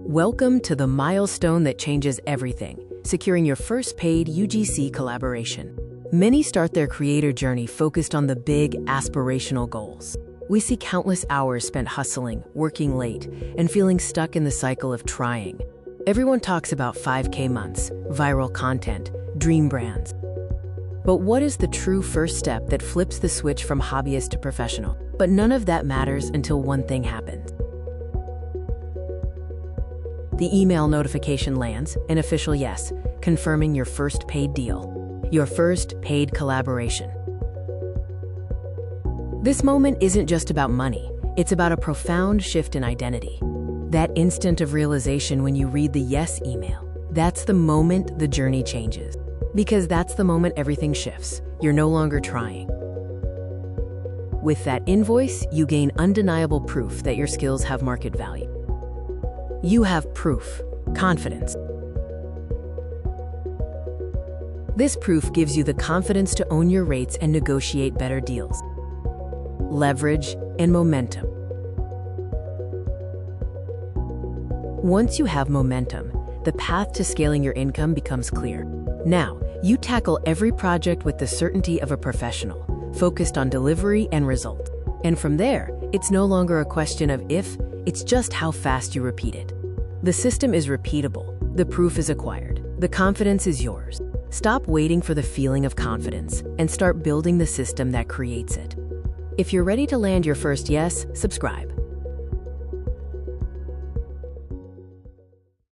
Welcome to the milestone that changes everything, securing your first paid UGC collaboration. Many start their creator journey focused on the big, aspirational goals. We see countless hours spent hustling, working late, and feeling stuck in the cycle of trying. Everyone talks about 5K months, viral content, dream brands. But what is the true first step that flips the switch from hobbyist to professional? But none of that matters until one thing happens. The email notification lands, an official yes, confirming your first paid deal, your first paid collaboration. This moment isn't just about money, it's about a profound shift in identity. That instant of realization when you read the yes email, that's the moment the journey changes. Because that's the moment everything shifts. You're no longer trying. With that invoice, you gain undeniable proof that your skills have market value. You have proof, confidence. This proof gives you the confidence to own your rates and negotiate better deals. Leverage and momentum. Once you have momentum, the path to scaling your income becomes clear. Now, you tackle every project with the certainty of a professional, focused on delivery and result. And from there, it's no longer a question of if, it's just how fast you repeat it. The system is repeatable, the proof is acquired, the confidence is yours. Stop waiting for the feeling of confidence and start building the system that creates it. If you're ready to land your first yes, subscribe.